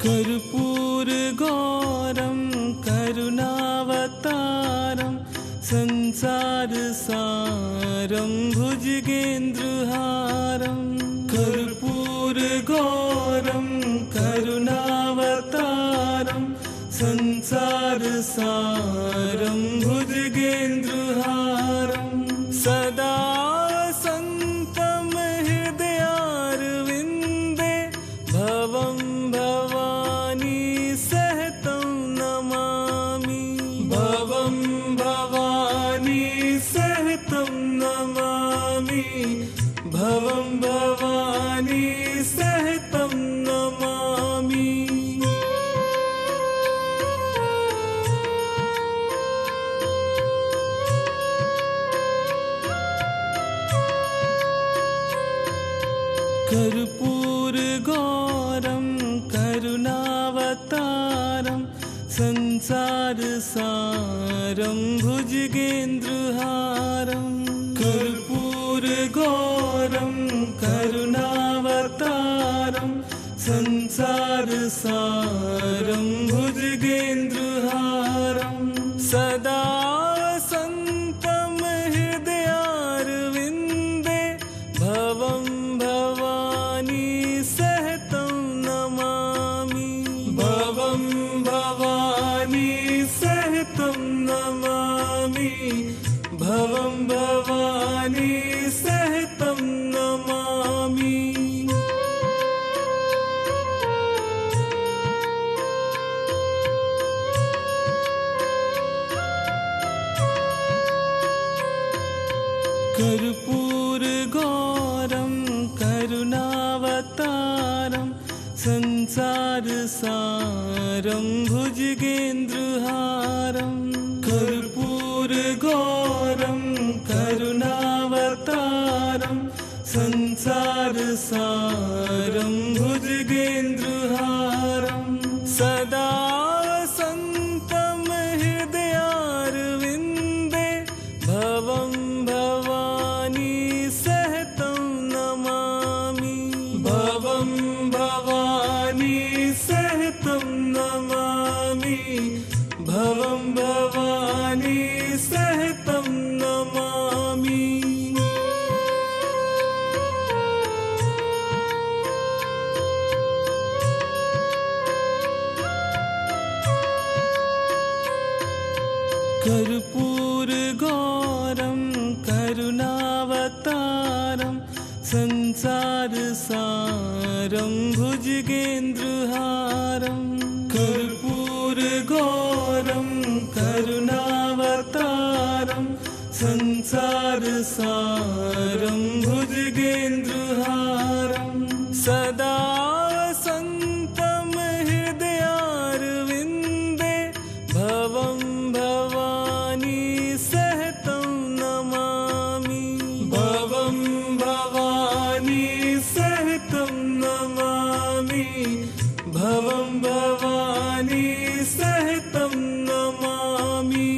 कर्पूरगौरं करुणावतारं संसारसारं भुजगेन्द्रहारं कर्पूरगौरं करुणावतारं संसारसारं भुजगेन्द्रहारं सदा भवं भवानी सहतं नमामि भवं भवानी सहतं नमामि भवं भवानी सहतं नमामि कर्पूरगौरं करुणावतारं संसारसारं भुजगेन्द्रहारं कर्पूरगौरं करुणावतारं संसारसारं भुजगेन्द्रहारं सदा भवं भवानी सहतं नमामि भवं भवानी सहतं नमामि भवं भवानी सहतं नमामि कर्पूरगौरं करुणावतारं संसारसारं भुजगेन्द्रहारं कर्पूरगौरं करुणावतारं संसारसारं भुजगेन्द्रहारं सदा भवं भवानी सहतं नमामि भवं भवानी सहतं नमामि भवं भवानी सहतं नमामि कर्पूरगौरं करुणावतारं संसारसारं भुजगेन्द्रहारं कर्पूरगौरं करुणावतारं संसारसारं भुजगेन्द्रहारं सदा भवं भवानी सहतं नमामि भवं भवानी सहतं नमामि भवं भवानी सहतं नमामि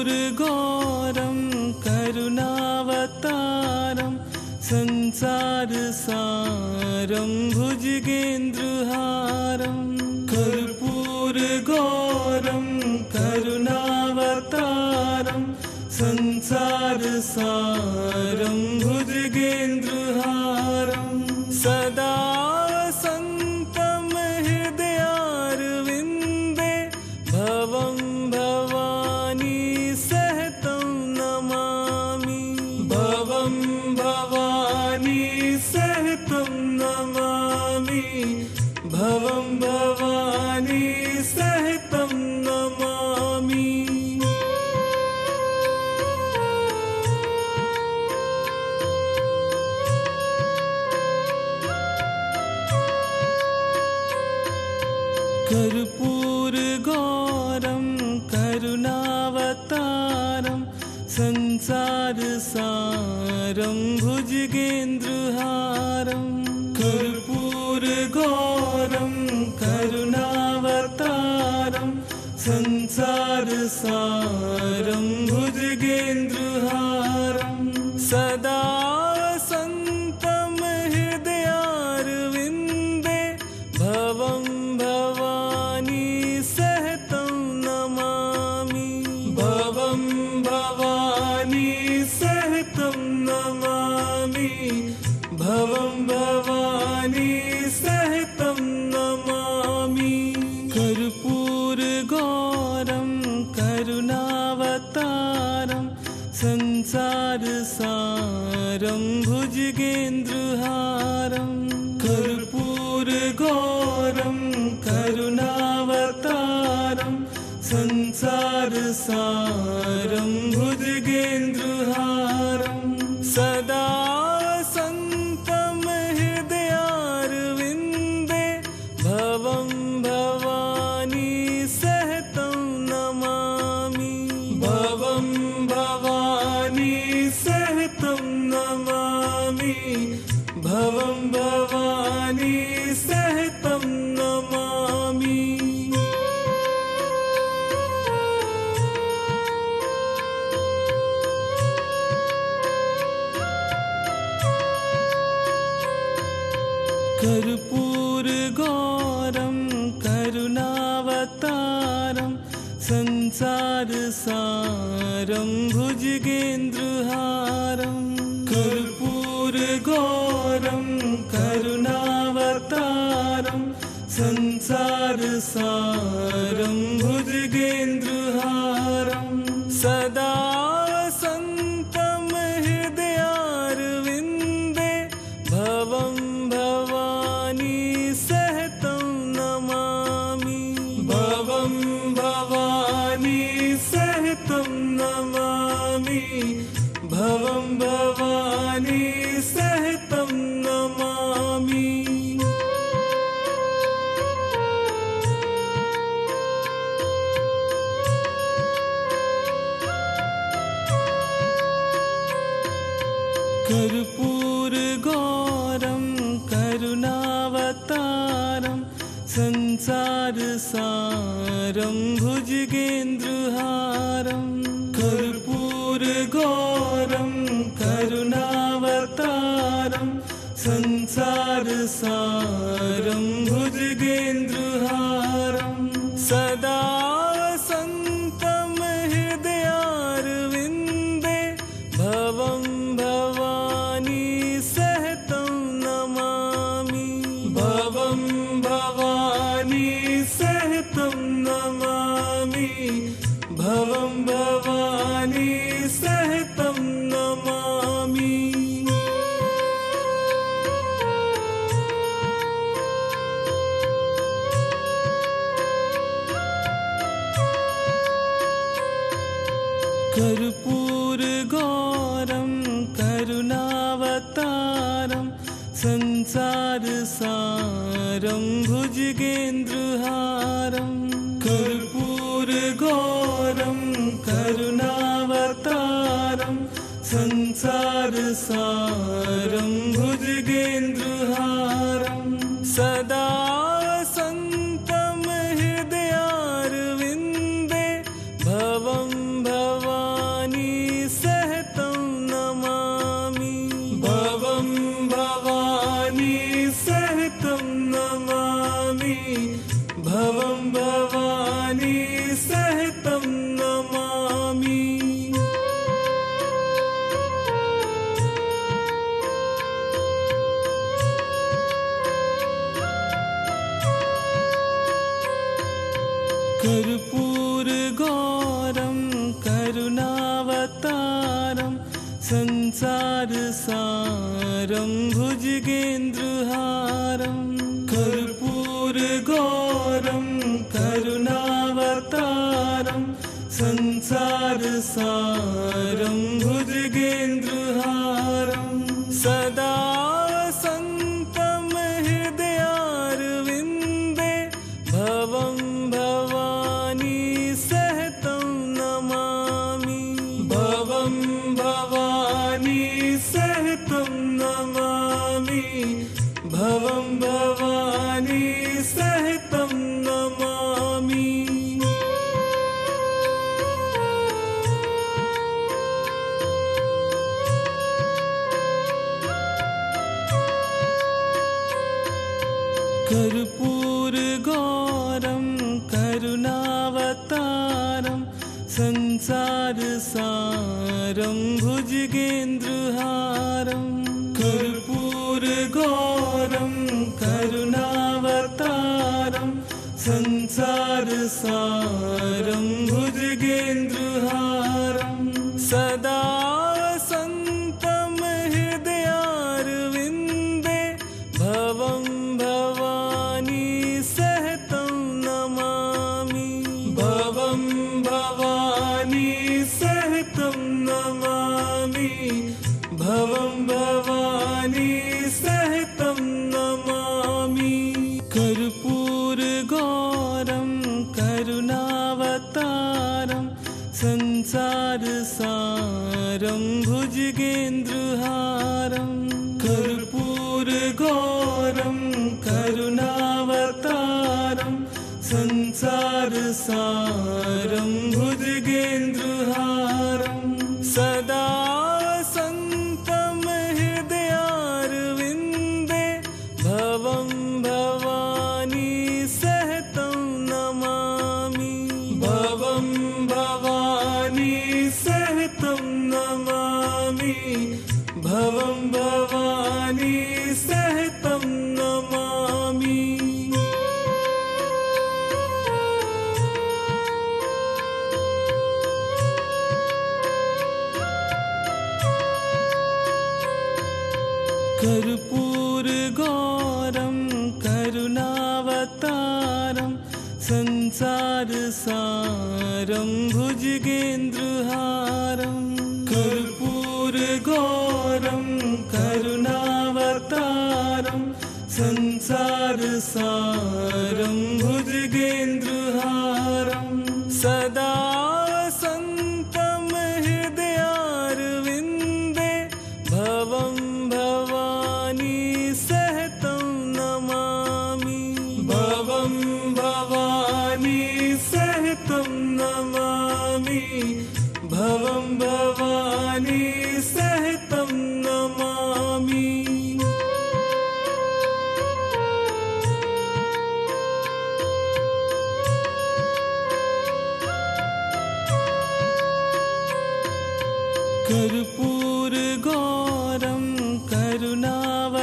कर्पूरगौरं करुणावतारं संसारसारं भुजगेन्द्रहारं कर्पूरगौरं करुणावतारं संसारसारं भुजगेन्द्रहारं सदा भवं भवानी सहतं नमामि भवं भवानी सहतं नमामि भवं भवानी सहतं नमामि कर्पूरगौरं करुणावतारं संसारसारं भुजगेन्द्रहारं कर्पूरगौरं करुणावतारं संसारसारं संसारसारं भुजगेन्द्रहारं सदा वसन्तं हृदयारविन्दे भवं भवानी सहितं नमामि भवं भवानी सहितं नमामि भवं भवानी सहितं नमामि कर्पूरगौरं करुणावतारं संसारसारं भुजगेन्द्रहारं कर्पूरगौरं करुणावतारं संसारसारं भुजगेन्द्रहारं सदा वसन्तं हृदयारविन्दे भवं भवानी सहितं नमामि भवं भवानी सहितं नमामि भवं भवानी सहितं नमामि कर्पूरगौरं करुणावतारं संसारसारं भुजगेन्द्रहारं कर्पूरगौरं करुणावतारं संसारसारं भुजगेन्द्रहारं सदा वसन्तं हृदयारविन्दे भवं भवानी सहितं नमामि भवं भवानी सहितं नमामि भवं भवानी सहितं नमामि कर्पूरगौरं करुणावतारं संसारसारं भुजगेन्द्रहारं कर्पूरगौरं करुणावतारं संसारसारं भुजगेन्द्रहारं सदा वसन्तं हृदयारविन्दे भवं भवानी सहितं नमामि भवं भवानी सहितं नमामि भवं भवानी सहितं नमामि कर्पूरगौरं करुणावतारं संसारसारं भुजगेन्द्रहारं कर्पूरगौरं करुणावतारं संसारसारं भुजगेन्द्रहारं सदा वसन्तं हृदयारविन्दे भवं भवानी सहितं नमामि भवं भवानी सहितं नमामि भवं भवानी सहितं नमामि कर्पूरगौरं करुणावतारं संसारसारं भुजगेन्द्रहारं कर्पूरगौरं करुणावतारं संसारसारं भुजगेन्द्रहारं सदा वसन्तं हृदयारविन्दे भवं भवानी सहितं नमामि भवं भवानी सहितं नमामि भवं भवानी सहितं नमामि संसारसारं भुजगेन्द्रहारं सदा वसन्तं हृदयारविन्दे भवं भवानी सहितं नमामि भवं भवानी सहितं नमामि भवं भवानी सहितं नमामि कर्पूरगौरं करुणावतारं संसारसारं भुजगेन्द्रहारं कर्पूरगौरं करुणावतारं संसारसारं भुजगेन्द्रहारं सदा वसन्तं हृदयारविन्दे भवं भवानी सहितं नमामि भवं भवानी सहितं नमामि भवं भवानी सहितं नमामि कर्पूरगौरं करुणावतारं संसारसारं भुजगेन्द्रहारं कर्पूरगौरं करुणावतारं संसारसारं भुजगेन्द्रहारं सदा वसन्तं हृदयारविन्दे भवं भवानी सहितं नमामि भवं भवानी सहितं नमामि भवं भवानी सहितं नमामि कर्पूरगौरं करुणावतारं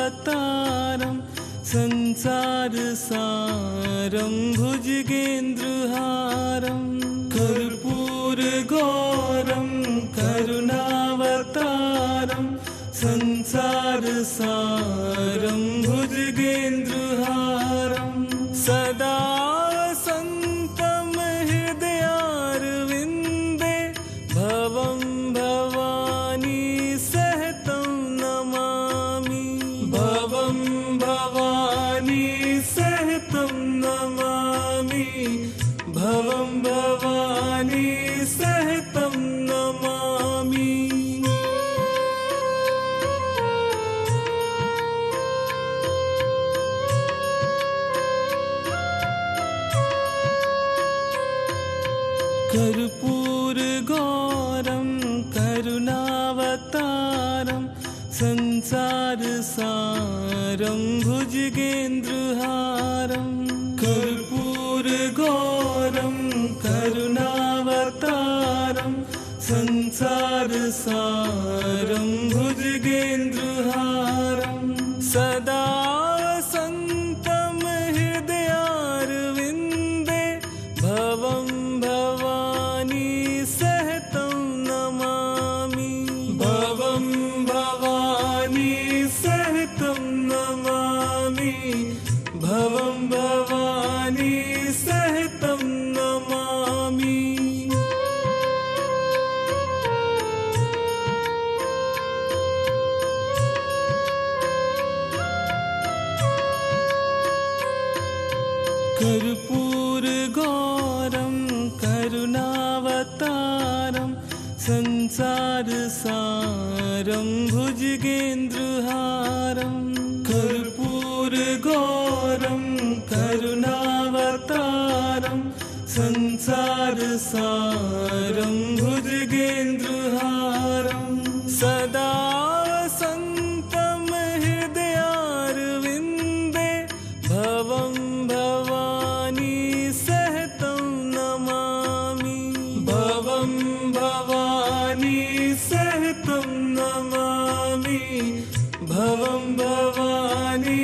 संसारसारं भुजगेन्द्रहारं कर्पूरगौरं करुणावतारं संसारसारं भुजगेन्द्रहारं सदा वसन्तं हृदयारविन्दे भवं भवानी सहितं नमामि भवं भवानी सहितं नमामि भवं भवानी सहितं नमामि कर्पूरगौरं करुणावतारं संसारसारं भुजगेन्द्रहारं कर्पूरगौरं करुणावतारं संसारसारं भुजगेन्द्रहारं सदा वसन्तं हृदयारविन्दे भवं भवानी सहितं नमामि भवं भवानी सहितं नमामि भवं भवानी सहितं नमामि कर्पूरगौरं करुणावतारं संसारसारं भुजगेन्द्रहारं कर्पूरगौरं करुणावतारं संसारसारं भुजगेन्द्रहारं सदा वसन्तं हृदयारविन्दे भवं भवानी सहितं नमामि भवं भवानी सहितं नमामि भवं भवानी